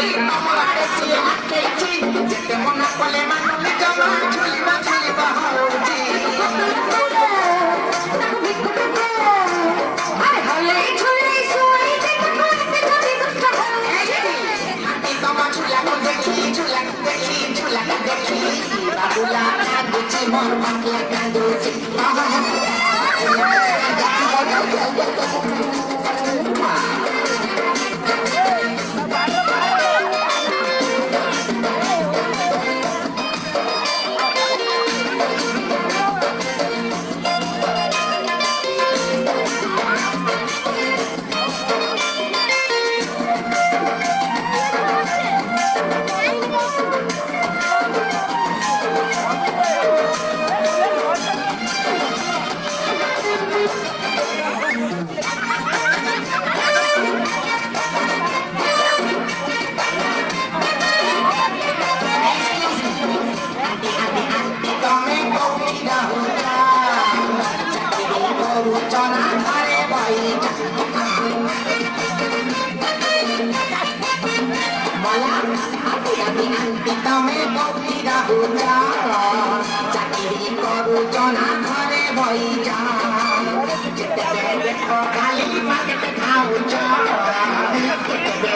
ତମଆଡେ ସିଏ ଆଖେଇଛି ଯେତେ ମନା କଲେ ମାନୁନି ଜମା ଝୁଲିବା ଝୁଲିବା ହଉଛି ତମ ଝୁଲାକୁ ଦେଖି ଝୁଲାକୁ ଦେଖି ଝୁଲାକୁ ଦେଖି ବାବୁଲା କାନ୍ଦୁଛି ମୋର ପାଖିଆ କାନ୍ଦୁଛି চাকরি করুছ না ঘরে বই যা যেতে দেখো খালি মাকে খাওছ